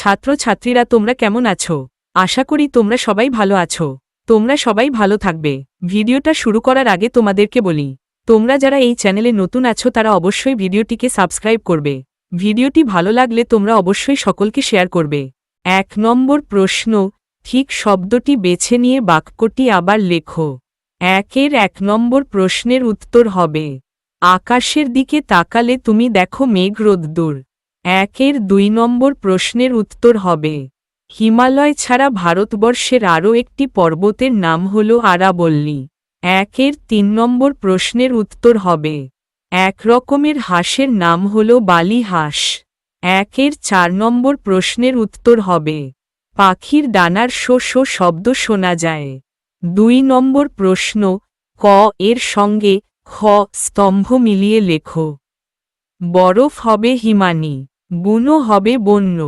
ছাত্রছাত্রীরা তোমরা কেমন আছো? আশা করি তোমরা সবাই ভালো আছো। তোমরা সবাই ভালো থাকবে। ভিডিওটা শুরু করার আগে তোমাদেরকে বলি, তোমরা যারা এই চ্যানেলে নতুন আছো তারা অবশ্যই ভিডিওটিকে সাবস্ক্রাইব করবে। ভিডিওটি ভালো লাগলে তোমরা অবশ্যই সকলকে শেয়ার করবে। ১ নম্বর প্রশ্ন, ঠিক শব্দটি বেছে নিয়ে বাক্যটি আবার লেখো। ১ নম্বর প্রশ্নের উত্তর হবে, আকাশের দিকে তাকালে তুমি দেখো মেঘ রোদ্দুর। ২ নম্বর প্রশ্নের উত্তর হবে, হিমালয় ছাড়া ভারতবর্ষের আরও একটি পর্বতের নাম হল আরাবল্লী। ৩ নম্বর প্রশ্নের উত্তর হবে, এক রকমের হাঁসের নাম হল বালি হাঁস। ৪ নম্বর প্রশ্নের উত্তর হবে, পাখির ডানার শো শো শব্দ শোনা যায়। ২ নম্বর প্রশ্ন, ক এর সঙ্গে খ স্তম্ভ মিলিয়ে লেখো। বরফ হবে হিমানি, বুনো হবে বন্য,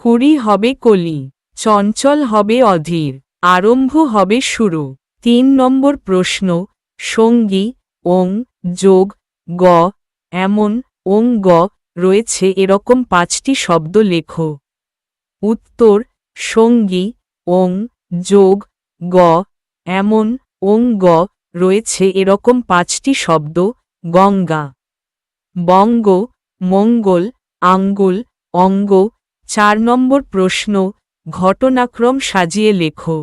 কুড়ি হবে কলি, চঞ্চল হবে অধীর, আরম্ভ হবে শুরু। ৩ নম্বর প্রশ্ন, সঙ্গী ওং যোগ গ এমন ওং গ রয়েছে এরকম ৫টি শব্দ লেখো। উত্তর, সঙ্গী ওং যোগ গ এমন ওং গ রয়েছে এরকম ৫টি শব্দ, গঙ্গা, বঙ্গ, মঙ্গল, আঙ্গুল, অঙ্গ। ৪ নম্বর প্রশ্ন, ঘটনাক্রম সাজিয়ে লেখো।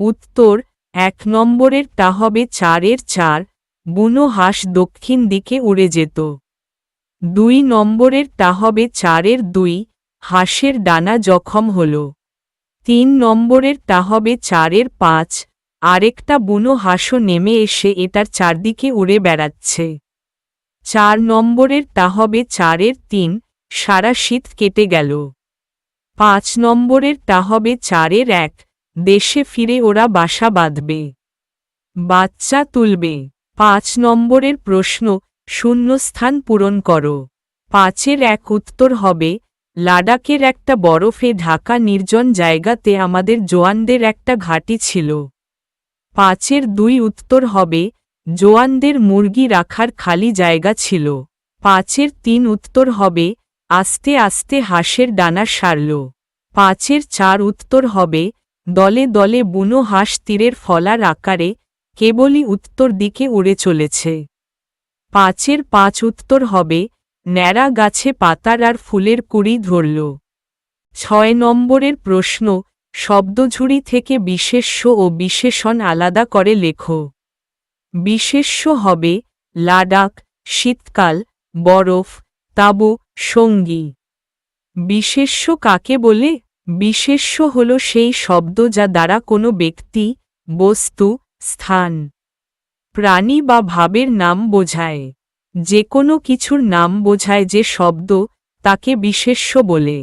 উত্তর, ১ নম্বরের টা হবে ৪ বুনো হাঁস দক্ষিণ দিকে উড়ে যেত। ২ নম্বরের টা হবে ৪ হাঁসের ডানা জখম হল। ৩ নম্বরের টা হবে ৪ আরেকটা বুনো হাঁসও নেমে এসে এটার চারদিকে উড়ে বেড়াচ্ছে। ৪ নম্বরের টা হবে ৪ সারা শীত কেটে গেল। ৫ নম্বরের টা হবে ৪ দেশে ফিরে ওরা বাসা বাঁধবে, বাচ্চা তুলবে। ৫ নম্বরের প্রশ্ন, শূন্যস্থান পূরণ করো। ৫ উত্তর হবে, লাডাখের একটা বরফে ঢাকা নির্জন জায়গাতে আমাদের জোয়ানদের একটা ঘাঁটি ছিল। ৫ উত্তর হবে, জোয়ানদের মুরগি রাখার খালি জায়গা ছিল। ৫ উত্তর হবে, আস্তে আস্তে হাঁসের ডানা সারল। ৫ উত্তর হবে, দলে দলে বুনো হাঁস তীরের ফলার আকারে কেবলই উত্তর দিকে উড়ে চলেছে। ৫ উত্তর হবে, ন্যাড়া গাছে পাতার আর ফুলের কুড়ি ধরল। ৬ নম্বরের প্রশ্ন, শব্দঝুড়ি থেকে বিশেষ্য ও বিশেষণ আলাদা করে লেখো। বিশেষ্য হবে, লাডাখ, শীতকাল, বরফ, তাঁবু, সঙ্গী। বিশেষ্য কাকে বলে? বিশেষ্য হল সেই শব্দ যা দ্বারা কোনো ব্যক্তি, বস্তু, স্থান, প্রাণী বা ভাবের নাম বোঝায়। যে কোনো কিছুর নাম বোঝায় যে শব্দ, তাকে বিশেষ্য বলে।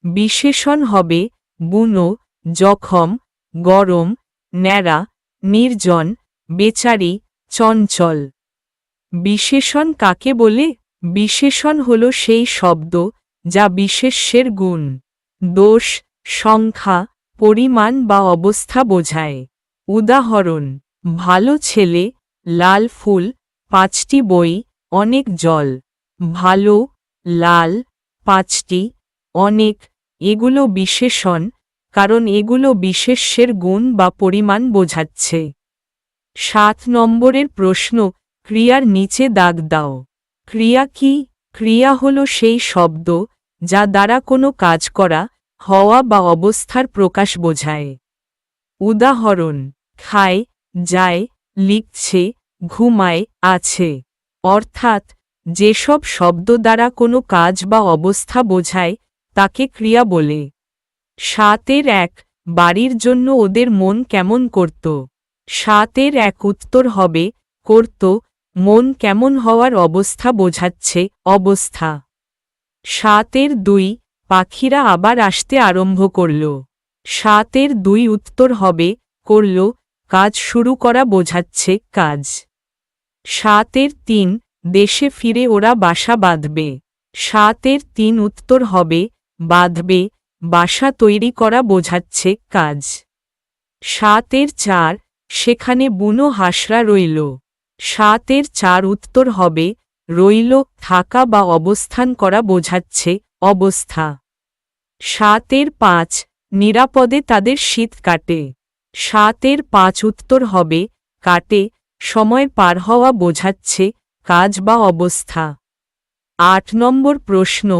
বিশেষণ হবে, বুনো, জখম, গরম, ন্যাড়া, নির্জন, বেচারি, চঞ্চল। বিশেষণ কাকে বলে? বিশেষণ হল সেই শব্দ যা বিশেষ্যের গুণ, দোষ, সংখ্যা, পরিমাণ বা অবস্থা বোঝায়। উদাহরণ, ভালো ছেলে, লাল ফুল, ৫টি বই, অনেক জল। ভালো, লাল, ৫টি, অনেক, এগুলো বিশেষণ, কারণ এগুলো বিশেষ্যের গুণ বা পরিমাণ বোঝাচ্ছে। ৭ নম্বরের প্রশ্ন, ক্রিয়ার নিচে দাগ দাও। ক্রিয়া কি? ক্রিয়া হল সেই শব্দ যা দ্বারা কোনো কাজ করা, হওয়া বা অবস্থার প্রকাশ বোঝায়। উদাহরণ, খায়, যায়, লিখছে, ঘুমায়, আছে। অর্থাৎ, যেসব শব্দ দ্বারা কোনো কাজ বা অবস্থা বোঝায় তাকে ক্রিয়া বলে। ৭ বাড়ির জন্য ওদের মন কেমন করত? ৭ উত্তর হবে, করত, মন কেমন হওয়ার অবস্থা বোঝাচ্ছে, অবস্থা। ৭ পাখিরা আবার আসতে আরম্ভ করল। ৭ উত্তর হবে, করল, কাজ শুরু করা বোঝাচ্ছে, কাজ। ৭ দেশে ফিরে ওরা বাসা বাঁধবে। ৭ উত্তর হবে, বাঁধবে, বাসা তৈরি করা বোঝাচ্ছে, কাজ। ৭ সেখানে বুনো হাঁসরা রইল। ৭ উত্তর হবে, রইল, থাকা বা অবস্থান করা বোঝাচ্ছে, অবস্থা। 7-5 নিরাপদে তাদের শীত কাটে। 7-5 উত্তর হবে কাটে, সময় পার হওয়া বোঝাচ্ছে কাজ বা অবস্থা। 8 নম্বর প্রশ্ন,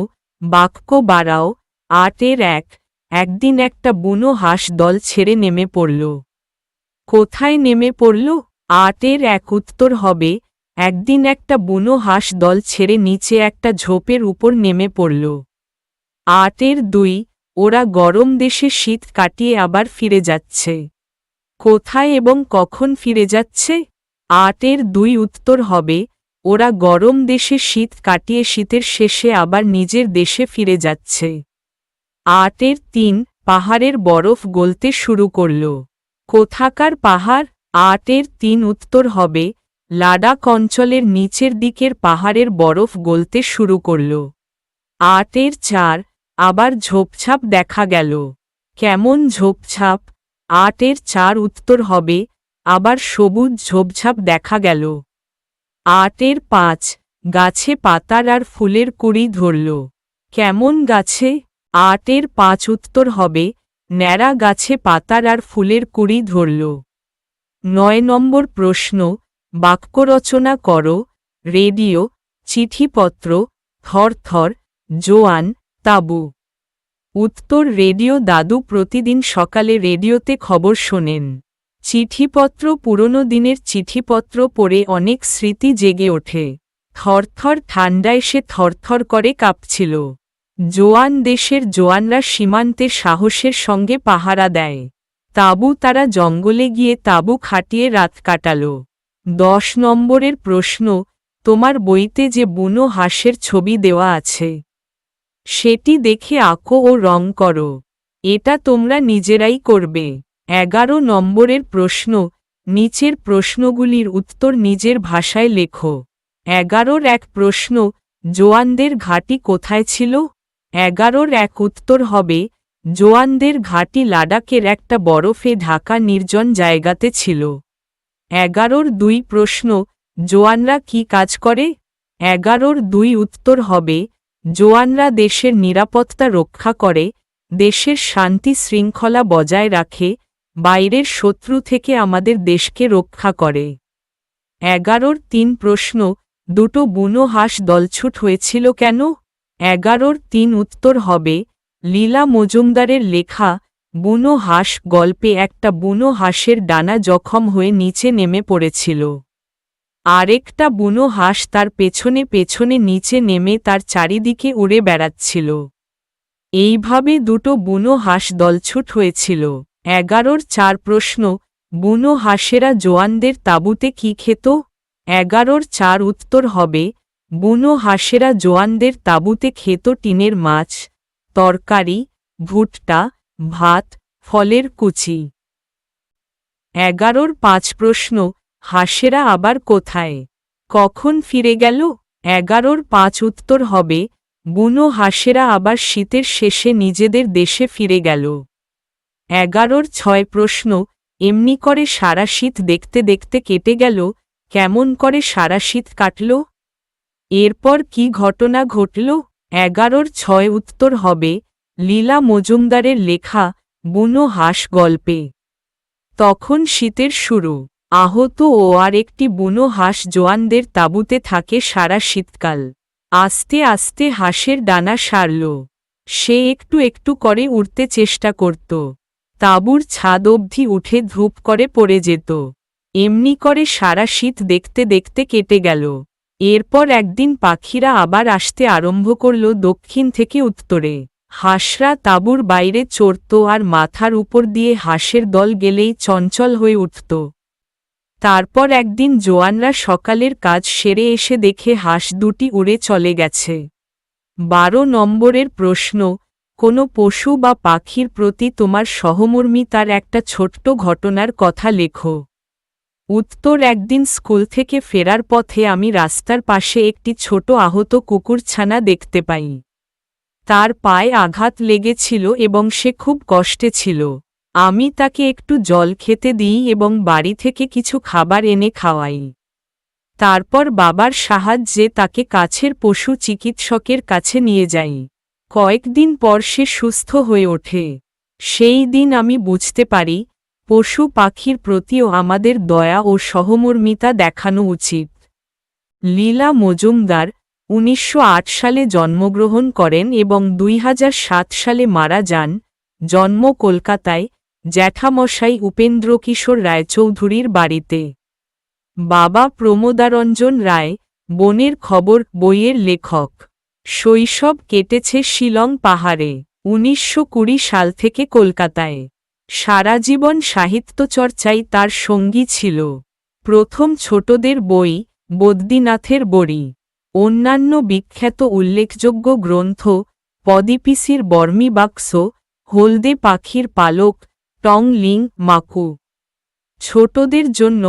বাক্য বাড়াও। 8-1 একদিন একটা বুনো হাঁস দল ছেড়ে নেমে পড়ল। কোথায় নেমে পড়ল? 8-1 উত্তর হবে একদিন একটা বুনো হাঁস দল ছেড়ে নিচে একটা ঝোপের উপর নেমে পড়ল। 8-2 ওরা গরম দেশে শীত কাটিয়ে আবার ফিরে যাচ্ছে। কোথায় এবং কখন ফিরে যাচ্ছে? 8-2 উত্তর হবে ওরা গরম দেশে শীত কাটিয়ে শীতের শেষে আবার নিজের দেশে ফিরে যাচ্ছে। 8-3 পাহাড়ের বরফ গলতে শুরু করল। কোথাকার পাহাড়? 8-3 উত্তর হবে লাদাখ অঞ্চলের নিচের দিকের পাহাড়ের বরফ গলতে শুরু করল। 8-4 আবার ঝোপঝাপ দেখা গেল। কেমন ঝোপঝাপ? 8-4 উত্তর হবে আবার সবুজ ঝোপঝাপ দেখা গেল। 8-5 গাছে পাতার আর ফুলের কুঁড়ি ধরল। কেমন গাছে? 8-5 উত্তর হবে ন্যাড়া গাছে পাতার আর ফুলের কুঁড়ি ধরল। 9 নম্বর প্রশ্ন, বাক্য রচনা করো। রেডিও, চিঠিপত্র, থরথর, জোয়ান, তাঁবু। উত্তর রেডিও। দাদু প্রতিদিন সকালে রেডিওতে খবর শোনেন। চিঠিপত্র, পুরনো দিনের চিঠিপত্র পড়ে অনেক স্মৃতি জেগে ওঠে। থরথর, ঠান্ডায় সে থরথর করে কাঁপছিল। জোয়ান, দেশের জোয়ানরা সীমান্তে সাহসের সঙ্গে পাহারা দেয়। তাঁবু, তারা জঙ্গলে গিয়ে তাঁবু খাটিয়ে রাত কাটাল। 10 নম্বরের প্রশ্ন, তোমার বইতে যে বুনো হাঁসের ছবি দেওয়া আছে সেটি দেখে আঁকো ও রং করো। এটা তোমরা নিজেরাই করবে। 11 নম্বরের প্রশ্ন, নিচের প্রশ্নগুলির উত্তর নিজের ভাষায় লেখো। 11-1 প্রশ্ন, জোয়ানদের ঘাঁটি কোথায় ছিল? 11-1 উত্তর হবে জোয়ানদের ঘাঁটি লাদাখের একটা বরফে ঢাকা নির্জন জায়গাতে ছিল। 11-2 প্রশ্ন, জোয়ানরা কি কাজ করে? 11-2 উত্তর হবে জোয়ানরা দেশের নিরাপত্তা রক্ষা করে, দেশের শান্তি শৃঙ্খলা বজায় রাখে, বাইরের শত্রু থেকে আমাদের দেশকে রক্ষা করে। 11-3 প্রশ্ন, দুটো বুনো হাঁস দলছুট হয়েছিল কেন? 11-3 উত্তর হবে লীলা মজুমদারের লেখা বুনো হাঁস গল্পে একটা বুনো হাঁসের ডানা জখম হয়ে নিচে নেমে পড়েছিল। আরেকটা বুনো হাঁস তার পেছনে পেছনে নিচে নেমে তার চারিদিকে উড়ে বেড়াচ্ছিল। এইভাবে দুটো বুনো হাঁস দলছুট হয়েছিল। 11-4 প্রশ্ন, বুনো হাঁসেরা জোয়ানদের তাঁবুতে কি খেত? 11-4 উত্তর হবে বুনো হাঁসেরা জোয়ানদের তাঁবুতে খেত টিনের মাছ, তরকারি, ভুট্টা, ভাত, ফলের কুচি। 11-5 প্রশ্ন, হাঁসেরা আবার কোথায়, কখন ফিরে গেল? 11-5 উত্তর হবে বুনো হাঁসেরা আবার শীতের শেষে নিজেদের দেশে ফিরে গেল। 11-6 প্রশ্ন, এমনি করে সারা শীত দেখতে দেখতে কেটে গেল, কেমন করে সারা শীত কাটল? এরপর কি ঘটনা ঘটল? 11-6 উত্তর হবে লীলা মজুমদারের লেখা বুনো হাঁস গল্পে। তখন শীতের শুরু। আহত ও আর একটি বুনো হাঁস জোয়ানদের তাঁবুতে থাকে সারা শীতকাল। আস্তে আস্তে হাঁসের ডানা সারল। সে একটু একটু করে উড়তে চেষ্টা করত। তাঁবুর ছাদ অবধি উঠে ধূপ করে পড়ে যেত। এমনি করে সারা শীত দেখতে দেখতে কেটে গেল। এরপর একদিন পাখিরা আবার আসতে আরম্ভ করল দক্ষিণ থেকে উত্তরে। হাঁসরা তাঁবুর বাইরে চড়ত আর মাথার উপর দিয়ে হাঁসের দল গেলেই চঞ্চল হয়ে উঠত। তারপর একদিন জোয়ানরা সকালের কাজ সেরে এসে দেখে হাঁস দুটি উড়ে চলে গেছে। 12 নম্বরের প্রশ্ন, কোনো পশু বা পাখির প্রতি তোমার সহমর্মিতার একটা ছোট্ট ঘটনার কথা লেখো। উত্তর, একদিন স্কুল থেকে ফেরার পথে আমি রাস্তার পাশে একটি ছোট আহত কুকুরছানা দেখতে পাই। তার পায়ে আঘাত লেগেছিল এবং সে খুব কষ্টে ছিল। আমি তাকে একটু জল খেতে দিই এবং বাড়ি থেকে কিছু খাবার এনে খাওয়াই। তারপর বাবার সাহায্যে তাকে কাছের পশু চিকিৎসকের কাছে নিয়ে যাই। কয়েকদিন পর সে সুস্থ হয়ে ওঠে। সেই দিন আমি বুঝতে পারি পশু পাখির প্রতিও আমাদের দয়া ও সহমর্মিতা দেখানো উচিত। লীলা মজুমদার ১৯০৮ সালে জন্মগ্রহণ করেন এবং ২০০৭ সালে মারা যান। জন্ম কলকাতায়, জ্যাঠামশাই উপেন্দ্রকিশোর রায়চৌধুরীর বাড়িতে। বাবা প্রমোদারঞ্জন রায়, বনের খবর বইয়ের লেখক। শৈশব কেটেছে শিলং পাহাড়ে। ১৯২০ সাল থেকে কলকাতায়। সারাজীবন সাহিত্যচর্চাই তার সঙ্গী ছিল। প্রথম ছোটদের বই বদ্রীনাথের বড়ি। অন্যান্য বিখ্যাত উল্লেখযোগ্য গ্রন্থ পদিপিসির বর্মি বাক্স, হলদে পাখির পালক, টং লিং মাকু। ছোটদের জন্য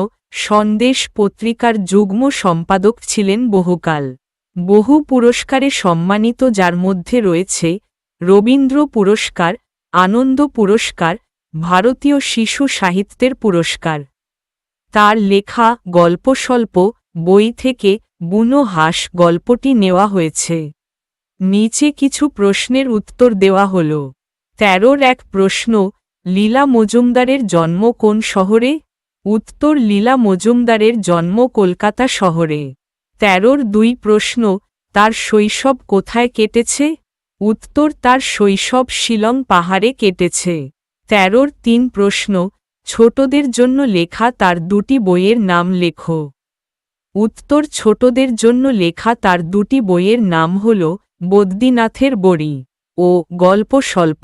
সন্দেশ পত্রিকার যুগ্ম সম্পাদক ছিলেন বহুকাল। বহু পুরস্কারে সম্মানিত, যার মধ্যে রয়েছে রবীন্দ্র পুরস্কার, আনন্দ পুরস্কার, ভারতীয় শিশু সাহিত্যের পুরস্কার। তার লেখা গল্পস্বল্প বই থেকে বুনো হাঁস গল্পটি নেওয়া হয়েছে। নিচে কিছু প্রশ্নের উত্তর দেওয়া হল। ১৩-র এক প্রশ্ন, লীলা মজুমদারের জন্ম কোন শহরে? উত্তর, লীলা মজুমদারের জন্ম কলকাতা শহরে। ১৩-র ২ প্রশ্ন, তার শৈশব কোথায় কেটেছে? উত্তর, তার শৈশব শিলং পাহাড়ে কেটেছে। ১৩-র ৩ প্রশ্ন, ছোটদের জন্য লেখা তার দুটি বইয়ের নাম লেখো। উত্তর, ছোটদের জন্য লেখা তার দুটি বইয়ের নাম হল বদ্রীনাথের বড়ি ও গল্পস্বল্প।